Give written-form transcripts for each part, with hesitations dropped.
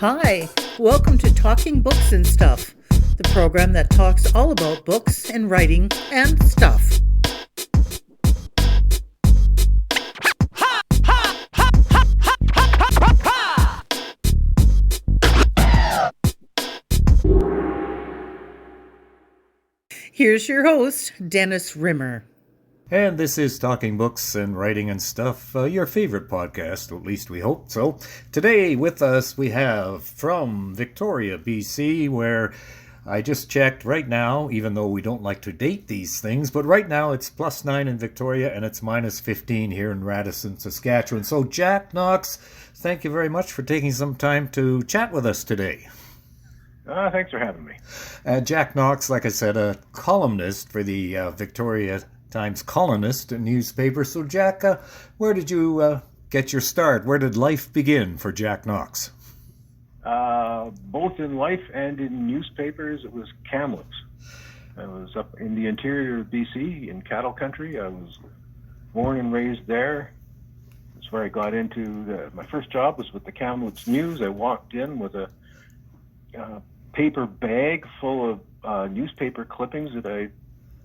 Hi, welcome to Talking Books and Stuff, the program that talks all about books and writing and stuff. Here's your host, Dennis Rimmer. And this is Talking Books and Writing and Stuff, your favorite podcast, at least we hope so. Today with us we have from Victoria, BC, where I just checked right now, even though we don't like to date these things, but right now it's +9 in Victoria and it's -15 here in Radisson, Saskatchewan. So Jack Knox, thank you very much for taking some time to chat with us today. Thanks for having me. Jack Knox, like I said, a columnist for the Victoria Times Columnist newspaper. So Jack, where did you get your start? Where did life begin for Jack Knox? Both in life and in newspapers, it was Kamloops. I was up in the interior of BC in cattle country. I was born and raised there. That's where I got into my first job was with the Kamloops News. I walked in with a paper bag full of newspaper clippings that I'd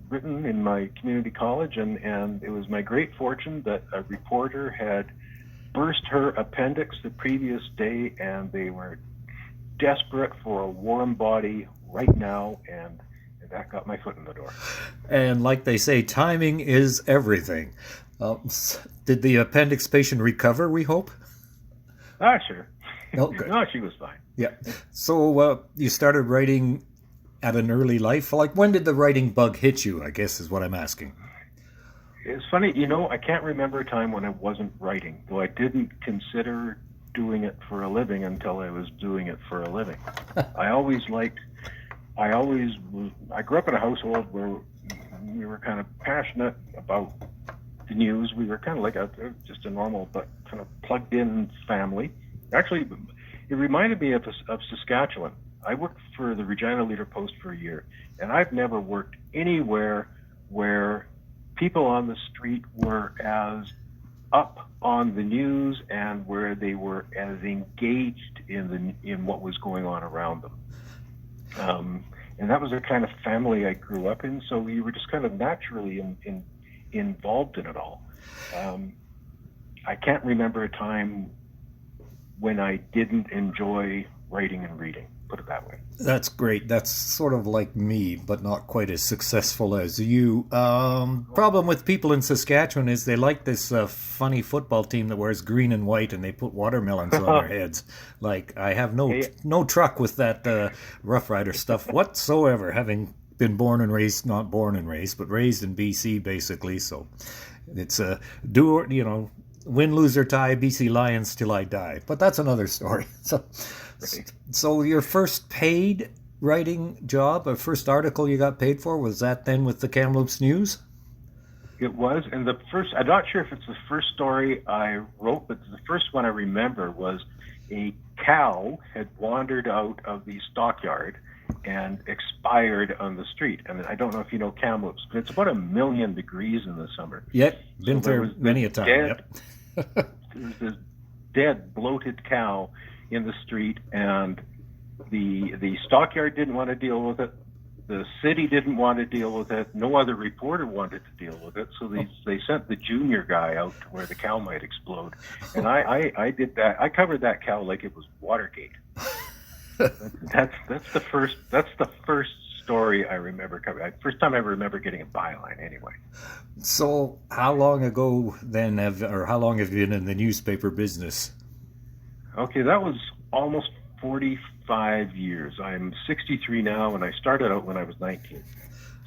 written in my community college, and it was my great fortune that a reporter had burst her appendix the previous day, and they were desperate for a warm body right now, and that got my foot in the door. And like they say, timing is everything. Did the appendix patient recover, we hope? Sure. Oh, good. No, she was fine. Yeah. So you started writing at an early life? Like, when did the writing bug hit you, I guess is what I'm asking. It's funny, I can't remember a time when I wasn't writing, though I didn't consider doing it for a living until I was doing it for a living. I grew up in a household where we were kind of passionate about the news. We were kind of like just a normal but kind of plugged-in family. Actually, it reminded me of Saskatchewan. I worked for the Regina Leader-Post for a year, and I've never worked anywhere where people on the street were as up on the news and where they were as engaged in what was going on around them. And that was the kind of family I grew up in, so we were just kind of naturally involved in it all. I can't remember a time when I didn't enjoy writing and reading. Put it that way. That's great. That's sort of like me, but not quite as successful as you. Problem with people in Saskatchewan is they like this funny football team that wears green and white and they put watermelons on their heads. Like, I have no truck with that Rough Rider stuff whatsoever, having been not born and raised, but raised in BC basically. So it's win, lose, or tie, BC Lions till I die. But that's another story. So your first paid writing job, or first article you got paid for, was that then with the Kamloops News? It was, and I'm not sure if it's the first story I wrote, but the first one I remember was a cow had wandered out of the stockyard and expired on the street. And I don't know if you know Kamloops, but it's about 1 million degrees in the summer. Yep, been there many a time. There was this dead, bloated cow in the street, and the stockyard didn't want to deal with it. The city didn't want to deal with it. No other reporter wanted to deal with it, so they sent the junior guy out to where the cow might explode. And I did that. I covered that cow like it was Watergate. That's the first story I remember covering. First time I remember getting a byline, anyway. So how long ago then how long have you been in the newspaper business? Okay, that was almost 45 years. I'm 63 now, and I started out when I was 19.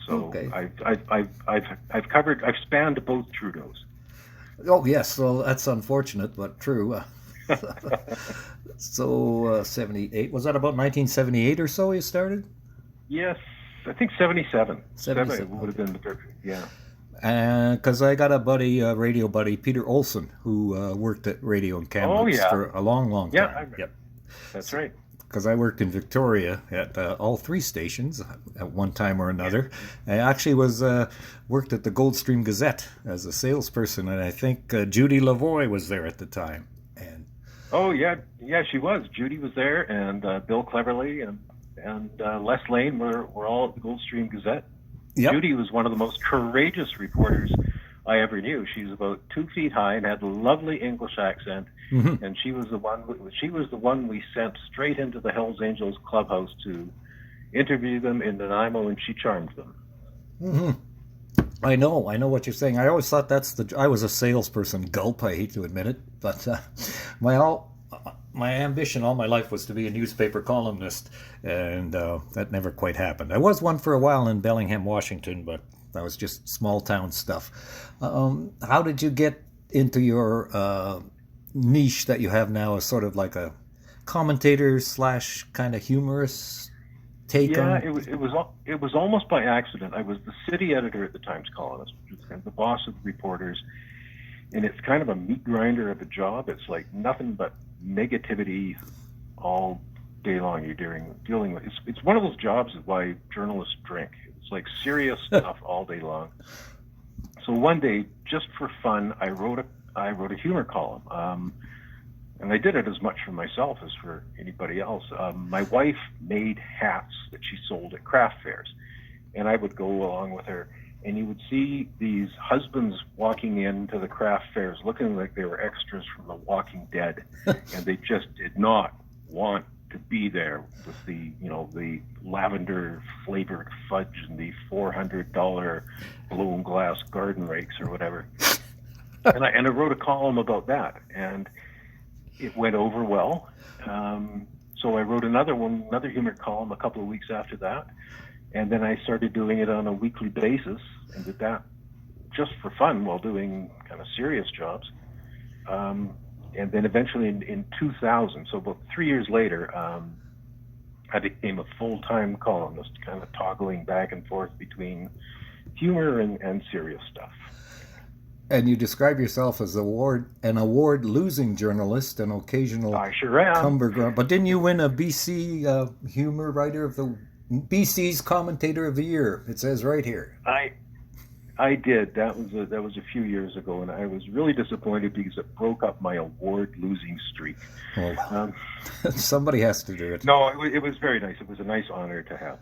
So okay. I've spanned both Trudeaus. Oh yes, well that's unfortunate, but true. So 78, was that about 1978 or so you started? Yes, I think 77. 77 would have been the perfect, yeah. Because I got a buddy, radio buddy, Peter Olson, who worked at Radio in Kamloops for a long, long time. Yep. That's right. Because I worked in Victoria at all three stations at one time or another. I actually worked at the Goldstream Gazette as a salesperson, and I think Judy Lavoie was there at the time. And Oh yeah, yeah, she was. Judy was there, and Bill Cleverly and Les Lane were all at the Goldstream Gazette. Yep. Judy was one of the most courageous reporters I ever knew. She's about 2 feet high and had a lovely English accent, and she was the one. She was the one we sent straight into the Hells Angels clubhouse to interview them in Nanaimo, and she charmed them. I know what you're saying. I always thought I was a salesperson. Gulp. I hate to admit it, but my ambition all my life was to be a newspaper columnist, and that never quite happened. I was one for a while in Bellingham, Washington, but that was just small town stuff. How did you get into your niche that you have now as sort of like a commentator / kind of humorous take on? Yeah, it was almost by accident. I was the city editor at the Times Colonist, which is kind of the boss of the reporters, and it's kind of a meat grinder of a job. It's like nothing but negativity all day long. You're dealing with. It's one of those jobs is why journalists drink. It's like serious stuff all day long. So one day, just for fun, I wrote a humor column. And I did it as much for myself as for anybody else. My wife made hats that she sold at craft fairs, and I would go along with her, and you would see these husbands walking into the craft fairs looking like they were extras from The Walking Dead, and they just did not want to be there with the lavender flavored fudge and the $400 blown glass garden rakes or whatever. And I wrote a column about that, and it went over well. So I wrote another humor column a couple of weeks after that. And then I started doing it on a weekly basis and did that just for fun while doing kind of serious jobs. And then eventually in 2000, so about 3 years later, I became a full-time columnist, kind of toggling back and forth between humor and serious stuff. And you describe yourself as an award-losing journalist, an occasional I sure am. cumberground. But didn't you win a BC humor writer of the BC's commentator of the year? It says right here. I did. That was a few years ago, and I was really disappointed because it broke up my award-losing streak. Well, somebody has to do it. No, it was very nice. It was a nice honor to have.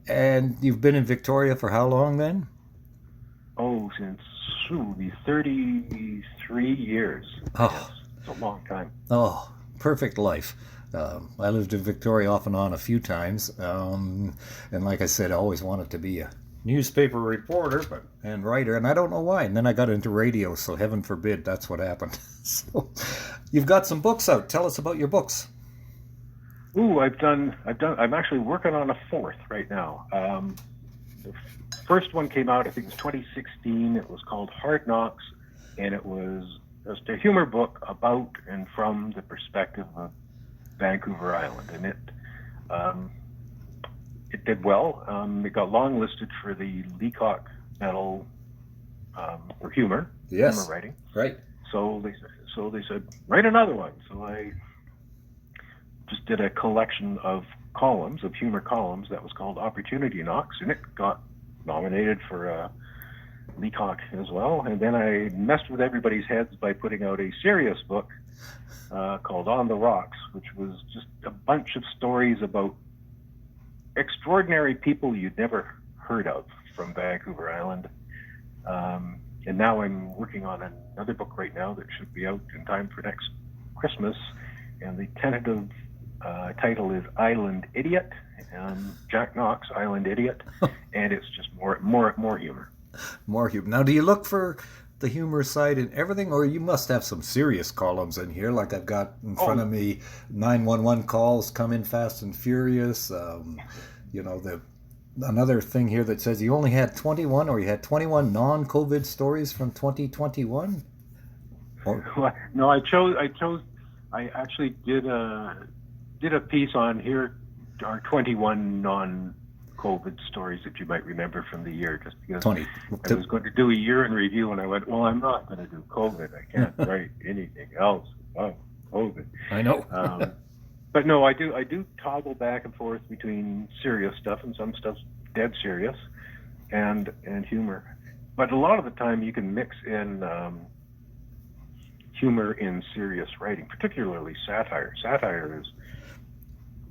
And you've been in Victoria for how long then? Oh, since the 33 years. Oh. Yes, it's a long time. Oh, perfect life. I lived in Victoria off and on a few times, and like I said, I always wanted to be a newspaper reporter and writer, and I don't know why. And then I got into radio, so heaven forbid that's what happened. So, you've got some books out. Tell us about your books. Ooh, I'm actually working on a fourth right now. The first one came out, I think it was 2016. It was called Hard Knocks, and it was just a humor book about and from the perspective of Vancouver Island, and it did well. It got longlisted for the Leacock Medal for humor, yes, humor writing. Right. So they said write another one. So I just did a collection of columns, of humor columns, that was called Opportunity Knox, and it got nominated for a Leacock as well. And then I messed with everybody's heads by putting out a serious book called On the Rocks, which was just a bunch of stories about extraordinary people you'd never heard of from Vancouver Island. And now I'm working on another book right now that should be out in time for next Christmas, and the tentative title is Island Idiot, Jack Knox, Island Idiot, and it's just more humor. More humor. Now, do you look for the humor side in everything, or you must have some serious columns in here, like I've got in front of me, 911 calls come in fast and furious. Another thing here that says you only had 21, or you had 21 non-COVID stories from 2021. No, I actually did a piece on here, our 21 non-COVID stories that you might remember from the year, just because I was going to do a year in review, and I went, well, I'm not going to do COVID. I can't write anything else about COVID. I know. But no, I do toggle back and forth between serious stuff, and some stuff's dead serious, and humor. But a lot of the time you can mix in humor in serious writing, particularly satire. Satire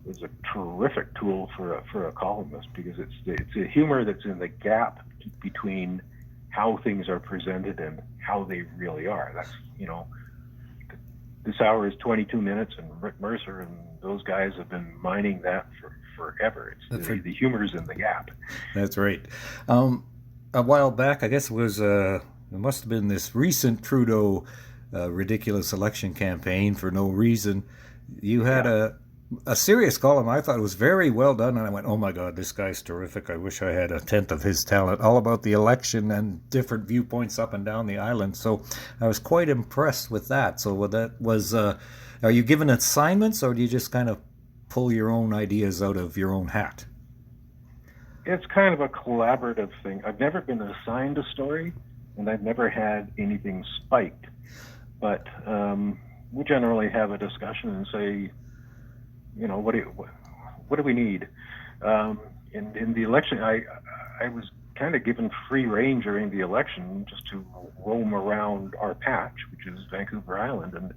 is a terrific tool for a columnist, because it's a humor that's in the gap between how things are presented and how they really are. That's, this hour is 22 minutes, and Rick Mercer and those guys have been mining that for forever. It's the humor's in the gap. That's right. A while back, I guess it must have been this recent Trudeau ridiculous election campaign for no reason. You had a serious column. I thought it was very well done, and I went, oh my God, this guy's terrific. I wish I had a tenth of his talent, all about the election and different viewpoints up and down the island. So I was quite impressed with that. So that was, are you given assignments, or do you just kind of pull your own ideas out of your own hat? It's kind of a collaborative thing. I've never been assigned a story, and I've never had anything spiked. But we generally have a discussion and say, what do we need? In the election, I was kind of given free rein during the election just to roam around our patch, which is Vancouver Island, and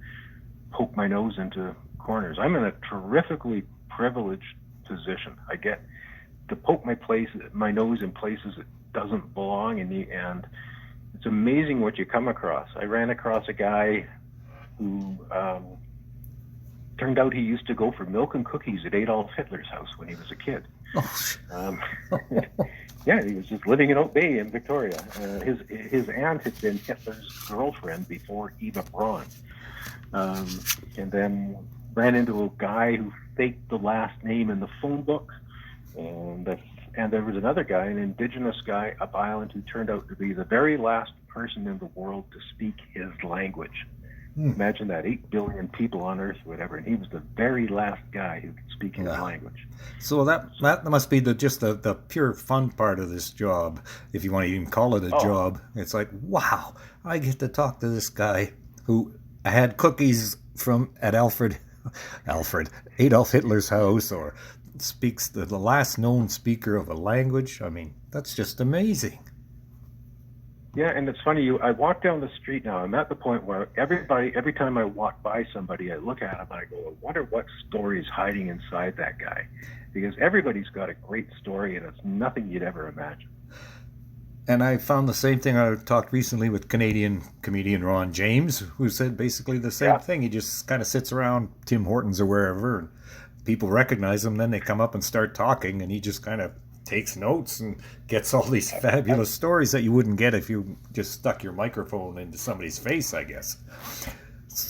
poke my nose into corners. I'm in a terrifically privileged position. I get to poke my nose in places it doesn't belong, and it's amazing what you come across. I ran across a guy who turned out he used to go for milk and cookies at Adolf Hitler's house when he was a kid. Yeah, he was just living in Oak Bay in Victoria. His aunt had been Hitler's girlfriend before Eva Braun. And then ran into a guy who faked the last name in the phone book. And there was another guy, an indigenous guy up island, who turned out to be the very last person in the world to speak his language. Imagine that, 8 billion people on Earth, whatever, and he was the very last guy who could speak his language. So that must be the pure fun part of this job, if you want to even call it a job. It's like, wow, I get to talk to this guy who had cookies at Adolf Hitler's house, or speaks the last known speaker of a language. I mean, that's just amazing. Yeah, and it's funny, I walk down the street now, I'm at the point where every time I walk by somebody, I look at them and I go, I wonder what story's hiding inside that guy. Because everybody's got a great story, and it's nothing you'd ever imagine. And I found the same thing. I talked recently with Canadian comedian Ron James, who said basically the same thing. He just kind of sits around Tim Hortons or wherever, and people recognize him, then they come up and start talking, and he just kind of takes notes and gets all these fabulous stories that you wouldn't get if you just stuck your microphone into somebody's face, I guess.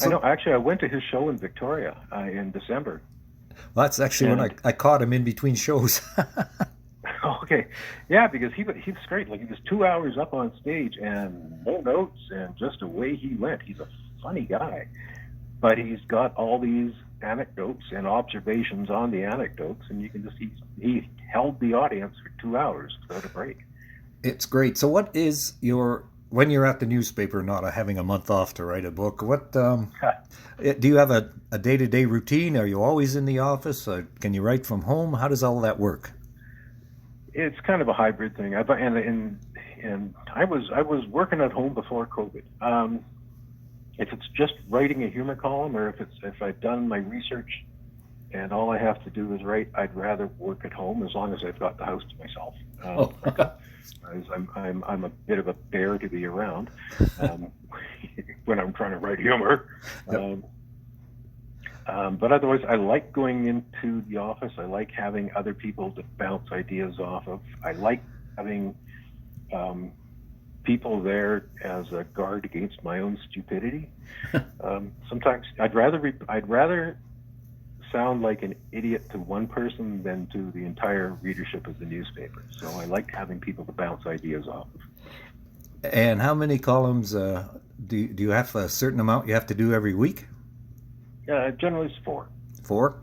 I know. Actually, I went to his show in Victoria in December. Well, that's actually when I caught him in between shows. Okay. Yeah, because he was great. Like, he was 2 hours up on stage and no notes and just away he went. He's a funny guy. But he's got all these anecdotes and observations on the anecdotes, and you can just he held the audience for 2 hours without a break. It's great. So what is when you're at the newspaper, not having a month off to write a book, what do you have a day-to-day routine? Are you always in the office? Can you write from home? How does all that work? It's kind of a hybrid thing. I was working at home before COVID. If it's just writing a humor column, or if I've done my research and all I have to do is write, I'd rather work at home, as long as I've got the house to myself. I'm a bit of a bear to be around when I'm trying to write humor. Yep. But otherwise, I like going into the office. I like having other people to bounce ideas off of. I like having people there as a guard against my own stupidity. Sometimes I'd rather sound like an idiot to one person than to the entire readership of the newspaper. So I like having people to bounce ideas off of. And how many columns do you have? A certain amount you have to do every week? Generally it's 4. 4?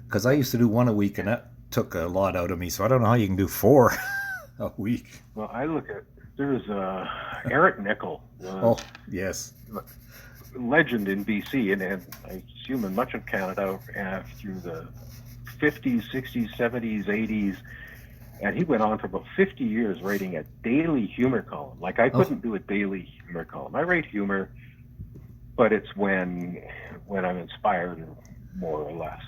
Because I used to do 1 a week, and that took a lot out of me. So I don't know how you can do 4 a week. Well, I look at, there's Eric Nickel. Yes. Legend in BC, and I assume in much of Canada through the 50s, 60s, 70s, 80s. And he went on for about 50 years writing a daily humor column. Like, I couldn't do a daily humor column. I write humor but it's when I'm inspired, more or less.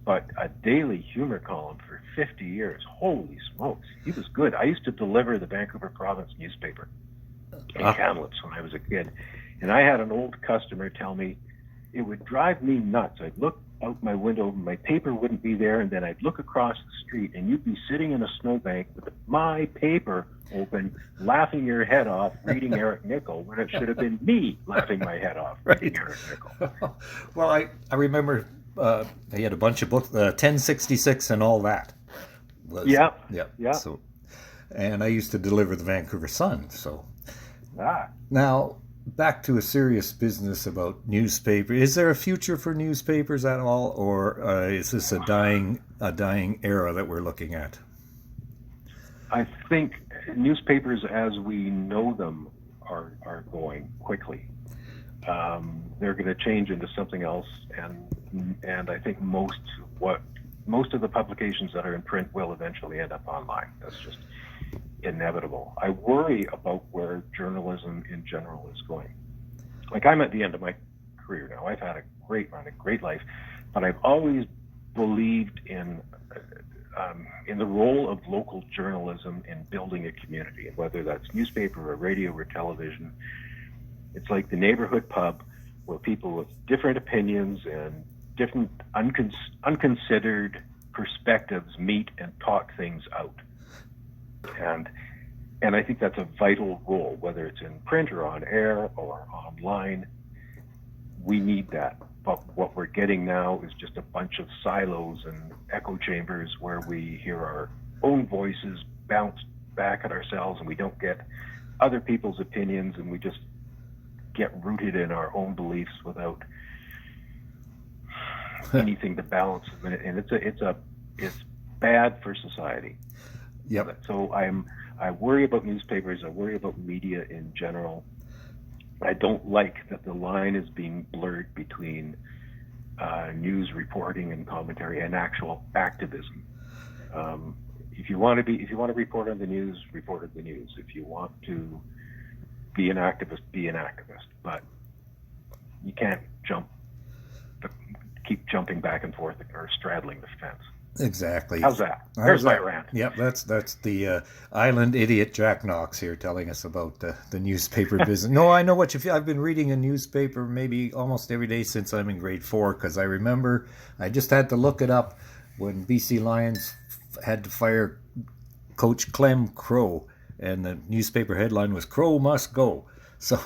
But a daily humor column for 50 years, holy smokes, he was good. I used to deliver the Vancouver Province newspaper in Kamloops when I was a kid. And I had an old customer tell me it would drive me nuts. I'd look out my window, my paper wouldn't be there, and then I'd look across the street, and you'd be sitting in a snowbank with my paper open, laughing your head off, reading Eric Nickel, when it should have been me laughing my head off, reading Eric Nickel. Well, I remember he had a bunch of books, 1066 and all that. Yeah. So, and I used to deliver the Vancouver Sun. So Ah. Now, back to a serious business about newspaper. Is there a future for newspapers at all, or is this a dying era that we're looking at? I think newspapers as we know them are going quickly. They're going to change into something else, and I think most of the publications that are in print will eventually end up online. That's just inevitable. I worry about where journalism in general is going. Like, I'm at the end of my career now. I've had a great run, a great life, but I've always believed in the role of local journalism in building a community, whether that's newspaper or radio or television. It's like the neighborhood pub where people with different opinions and different unconsidered perspectives meet and talk things out. And I think that's a vital role, whether it's in print or on air or online. We need that. But what we're getting now is just a bunch of silos and echo chambers where we hear our own voices bounce back at ourselves, and we don't get other people's opinions, and we just get rooted in our own beliefs without anything to balance them. And it's bad for society. Yep. So I worry about newspapers. I worry about media in general. I don't like that the line is being blurred between news reporting and commentary and actual activism. If you want to report on the news, report on the news. If you want to be an activist, be an activist. But you can't keep jumping back and forth or straddling the fence. Exactly. How's that? There's my rant. Yep, that's the island idiot Jack Knox here telling us about the newspaper business. No, I know what you feel. I've been reading a newspaper maybe almost every day since I'm in grade 4, because I remember I just had to look it up when BC Lions had to fire Coach Clem Crow, and the newspaper headline was "Crow must go." So.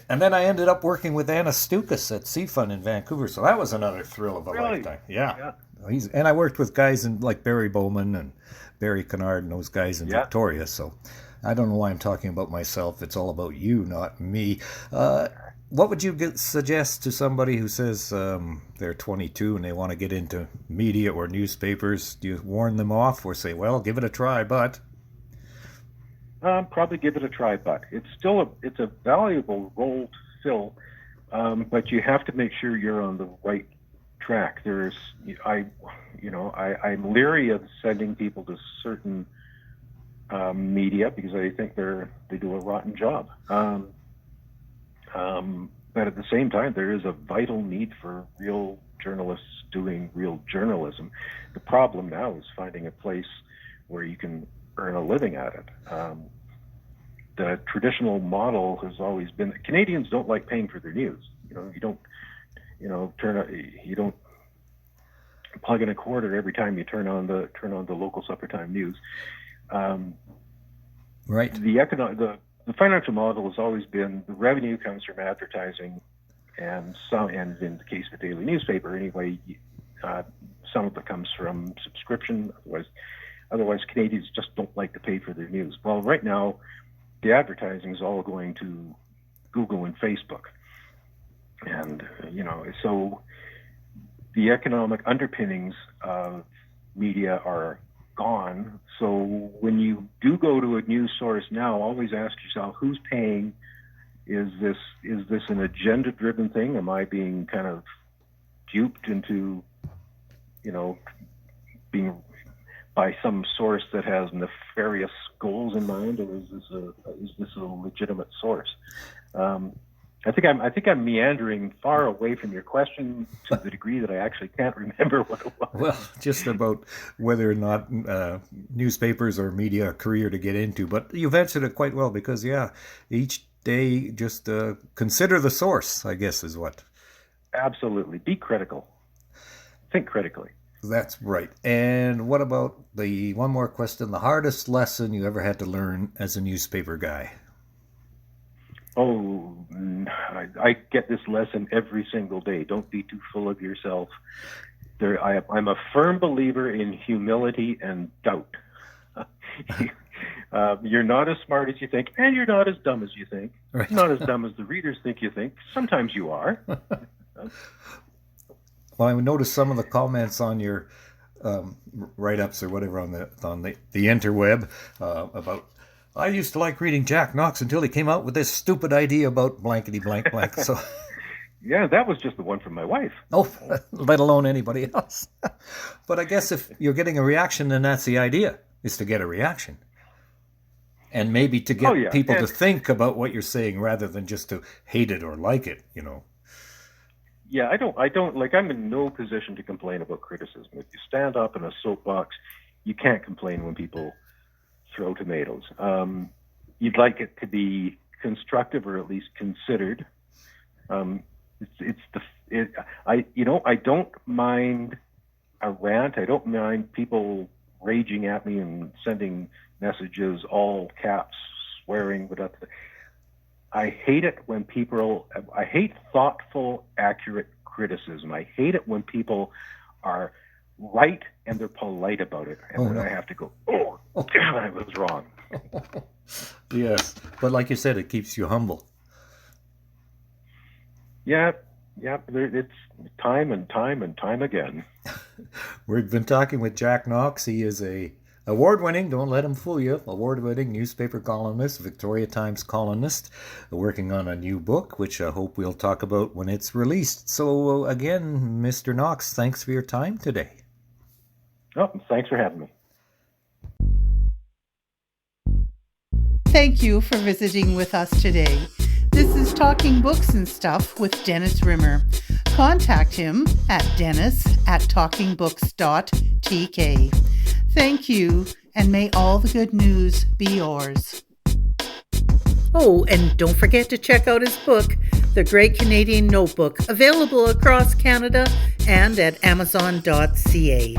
And then I ended up working with Anna Stukas at Seafun in Vancouver, so that was another thrill of a lifetime. Yeah. And I worked with guys like Barry Bowman and Barry Kennard and those guys in Victoria, so I don't know why I'm talking about myself. It's all about you, not me. What would you suggest to somebody who says they're 22 and they want to get into media or newspapers? Do you warn them off or say, well, give it a try, but... Probably give it a try, but it's a valuable role to fill, but you have to make sure you're on the right track. I'm leery of sending people to certain media because I think they do a rotten job. But at the same time, there is a vital need for real journalists doing real journalism. The problem now is finding a place where you can earn a living at it. The traditional model has always been Canadians don't like paying for their news. You don't plug in a quarter every time you turn on the local suppertime news. Right. The financial model has always been the revenue comes from advertising, and in the case of the daily newspaper anyway, some of it comes from subscription. Otherwise, Canadians just don't like to pay for their news. Well, right now, the advertising is all going to Google and Facebook. And, so the economic underpinnings of media are gone. So when you do go to a news source now, always ask yourself, who's paying? Is this an agenda-driven thing? Am I being kind of duped into, being by some source that has nefarious goals in mind, or is this a legitimate source? I think I'm meandering far away from your question to the degree that I actually can't remember what it was. Well, just about whether or not newspapers or media a career to get into. But you've answered it quite well because, yeah, each day just consider the source, I guess, is what. Absolutely. Be critical. Think critically. That's right. And what about the one more question, the hardest lesson you ever had to learn as a newspaper guy? Oh, I get this lesson every single day. Don't be too full of yourself. I'm a firm believer in humility and doubt. You're not as smart as you think, and you're not as dumb as you think. Right. Not as dumb as the readers think you think. Sometimes you are. Well, I noticed some of the comments on your write-ups or whatever on the interweb about, I used to like reading Jack Knox until he came out with this stupid idea about blankety blank blank. So, yeah, that was just the one from my wife. Oh, let alone anybody else. But I guess if you're getting a reaction, then that's the idea, is to get a reaction. And maybe to get people to think about what you're saying rather than just to hate it or like it, you know. Yeah, I don't like, I'm in no position to complain about criticism. If you stand up in a soapbox, you can't complain when people throw tomatoes. You'd like it to be constructive or at least considered. I don't mind a rant. I don't mind people raging at me and sending messages, all caps, swearing, but I hate it when I hate thoughtful, accurate criticism. I hate it when people are right and they're polite about it. And then I have to go, oh, damn it, I was wrong. Yes. But like you said, it keeps you humble. Yeah. It's time and time and time again. We've been talking with Jack Knox. He is a award-winning, don't let him fool you, award-winning newspaper columnist, Victoria Times columnist, working on a new book, which I hope we'll talk about when it's released. So again, Mr. Knox, thanks for your time today. Oh, thanks for having me. Thank you for visiting with us today. This is Talking Books and Stuff with Dennis Rimmer. Contact him at dennis@talkingbooks.tk. Thank you, and may all the good news be yours. Oh, and don't forget to check out his book, The Great Canadian Notebook, available across Canada and at amazon.ca.